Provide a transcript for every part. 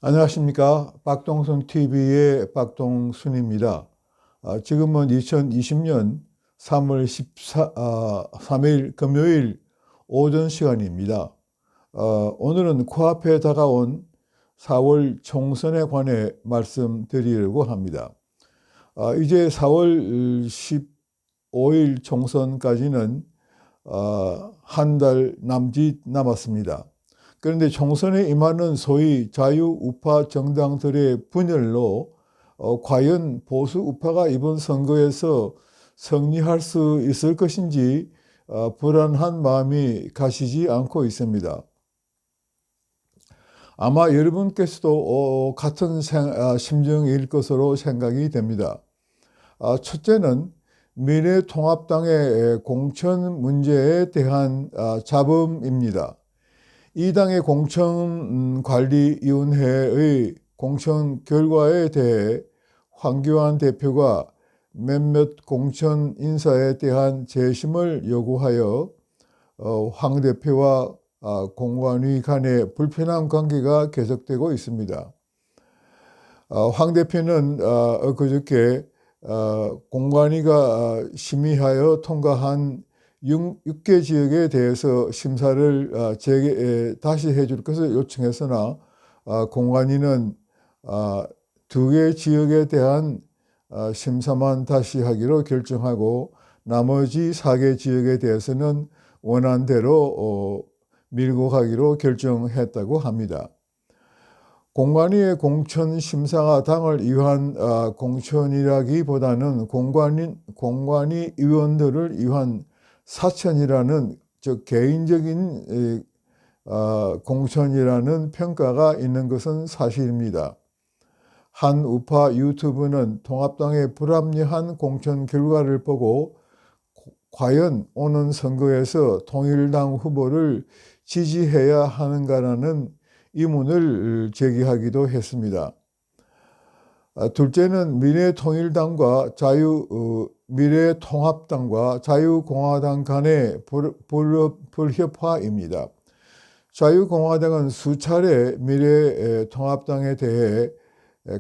안녕하십니까. 박동순 TV의 박동순입니다. 지금은 2020년 3월 3일 금요일 오전 시간입니다. 오늘은 코앞에 다가온 4월 총선에 관해 말씀드리려고 합니다. 이제 4월 15일 총선까지는 한 달 남짓 남았습니다. 그런데 총선에 임하는 소위 자유우파 정당들의 분열로 과연 보수우파가 이번 선거에서 승리할 수 있을 것인지 불안한 마음이 가시지 않고 있습니다. 아마 여러분께서도 같은 심정일 것으로 생각이 됩니다. 첫째는 미래통합당의 공천 문제에 대한 잡음입니다. 이 당의 공천관리위원회의 공천 결과에 대해 황교안 대표가 몇몇 공천 인사에 대한 재심을 요구하여 황 대표와 공관위 간의 불편한 관계가 계속되고 있습니다. 황 대표는 그저께 공관위가 심의하여 통과한 6개 지역에 대해서 심사를 다시 해줄 것을 요청했으나 공관위는 2개 지역에 대한 심사만 다시 하기로 결정하고 나머지 4개 지역에 대해서는 원안대로 밀고 가기로 결정했다고 합니다. 공관위의 공천 심사가 당을 위한 공천이라기보다는 공관위 위원들을 위한 사천이라는 즉 개인적인 공천이라는 평가가 있는 것은 사실입니다. 한 우파 유튜브는 통합당의 불합리한 공천 결과를 보고 과연 오는 선거에서 통일당 후보를 지지해야 하는가라는 의문을 제기하기도 했습니다. 둘째는 미래통합당과 자유공화당 간의 불협화입니다. 자유공화당은 수차례 미래통합당에 대해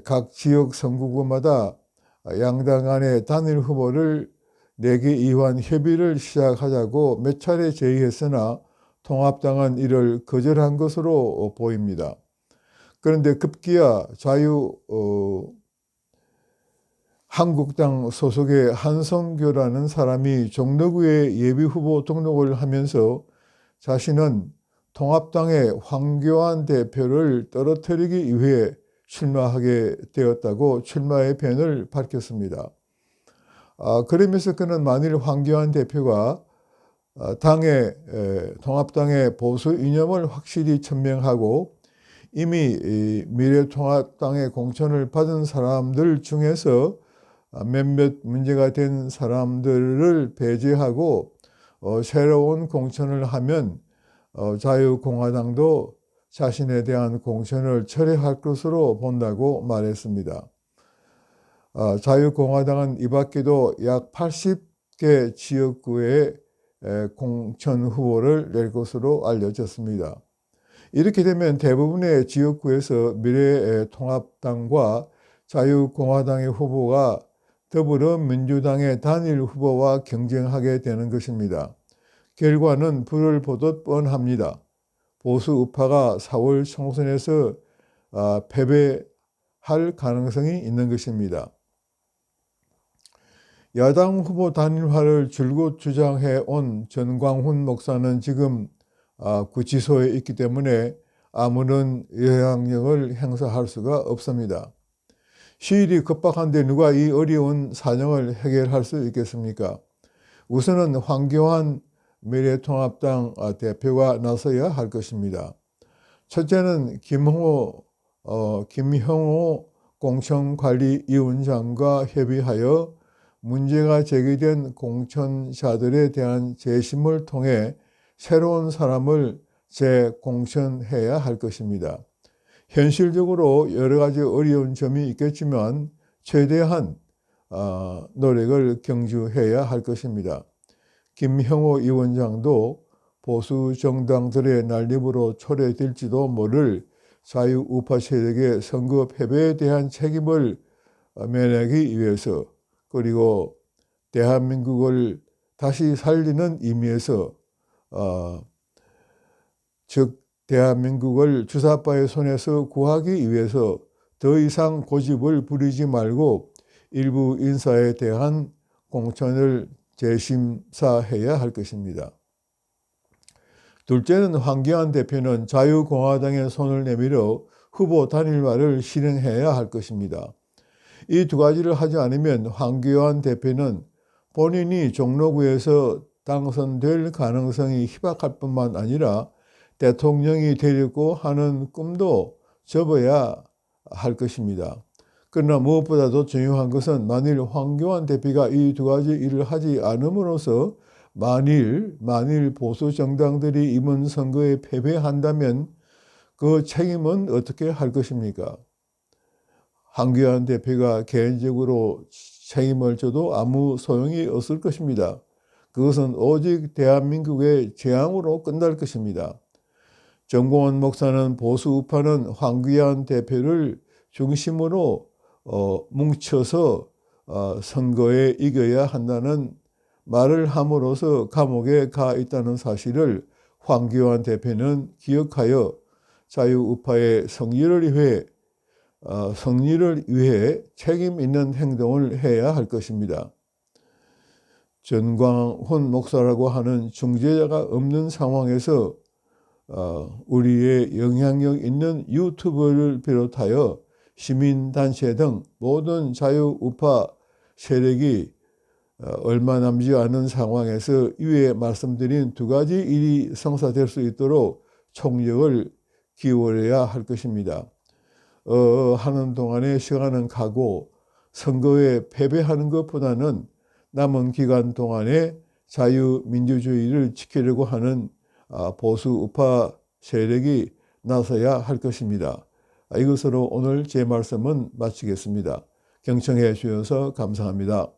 각 지역 선거구마다 양당 간의 단일 후보를 내기 위한 협의를 시작하자고 몇 차례 제의했으나 통합당은 이를 거절한 것으로 보입니다. 그런데 급기야 한국당 소속의 한성교라는 사람이 종로구에 예비후보 등록을 하면서 자신은 통합당의 황교안 대표를 떨어뜨리기 위해 출마하게 되었다고 출마의 변을 밝혔습니다. 그러면서 그는 만일 황교안 대표가 통합당의 보수 이념을 확실히 천명하고 이미 미래통합당의 공천을 받은 사람들 중에서 몇몇 문제가 된 사람들을 배제하고 새로운 공천을 하면 자유공화당도 자신에 대한 공천을 철회할 것으로 본다고 말했습니다. 자유공화당은 이 밖에도 약 80개 지역구에 공천 후보를 낼 것으로 알려졌습니다. 이렇게 되면 대부분의 지역구에서 미래통합당과 자유공화당의 후보가 더불어민주당의 단일 후보와 경쟁하게 되는 것입니다. 결과는 불을 보듯 뻔합니다. 보수 우파가 4월 총선에서 패배할 가능성이 있는 것입니다. 야당 후보 단일화를 줄곧 주장해 온 전광훈 목사는 지금 구치소에 있기 때문에 아무런 영향력을 행사할 수가 없습니다. 시일이 급박한데 누가 이 어려운 사정을 해결할 수 있겠습니까? 우선은 황교안 미래통합당 대표가 나서야 할 것입니다. 첫째는 김형호 공천관리위원장과 협의하여 문제가 제기된 공천자들에 대한 재심을 통해 새로운 사람을 재공천해야 할 것입니다. 현실적으로 여러 가지 어려운 점이 있겠지만 최대한 노력을 경주해야 할 것입니다. 김형호 위원장도 보수 정당들의 난립으로 초래될지도 모를 자유우파 세력의 선거 패배에 대한 책임을 면하기 위해서, 그리고 대한민국을 다시 살리는 의미에서 즉 대한민국을 주사파의 손에서 구하기 위해서 더 이상 고집을 부리지 말고 일부 인사에 대한 공천을 재심사해야 할 것입니다. 둘째는 황교안 대표는 자유공화당의 손을 내밀어 후보 단일화를 실행해야 할 것입니다. 이 두 가지를 하지 않으면 황교안 대표는 본인이 종로구에서 당선될 가능성이 희박할 뿐만 아니라 대통령이 되려고 하는 꿈도 접어야 할 것입니다. 그러나 무엇보다도 중요한 것은 만일 황교안 대표가 이 두 가지 일을 하지 않음으로써 만일 보수 정당들이 이번 선거에 패배한다면 그 책임은 어떻게 할 것입니까? 황교안 대표가 개인적으로 책임을 져도 아무 소용이 없을 것입니다. 그것은 오직 대한민국의 재앙으로 끝날 것입니다. 정공원 목사는 보수 우파는 황교안 대표를 중심으로 뭉쳐서 선거에 이겨야 한다는 말을 함으로써 감옥에 가 있다는 사실을 황교안 대표는 기억하여 자유우파의 승리를 위해 책임 있는 행동을 해야 할 것입니다. 전광훈 목사라고 하는 중재자가 없는 상황에서 우리의 영향력 있는 유튜브를 비롯하여 시민단체 등 모든 자유우파 세력이 얼마 남지 않은 상황에서 위에 말씀드린 두 가지 일이 성사될 수 있도록 총력을 기울여야 할 것입니다. 하는 동안에 시간은 가고 선거에 패배하는 것보다는 남은 기간 동안에 자유민주주의를 지키려고 하는 보수 우파 세력이 나서야 할 것입니다. 이것으로 오늘 제 말씀은 마치겠습니다. 경청해 주셔서 감사합니다.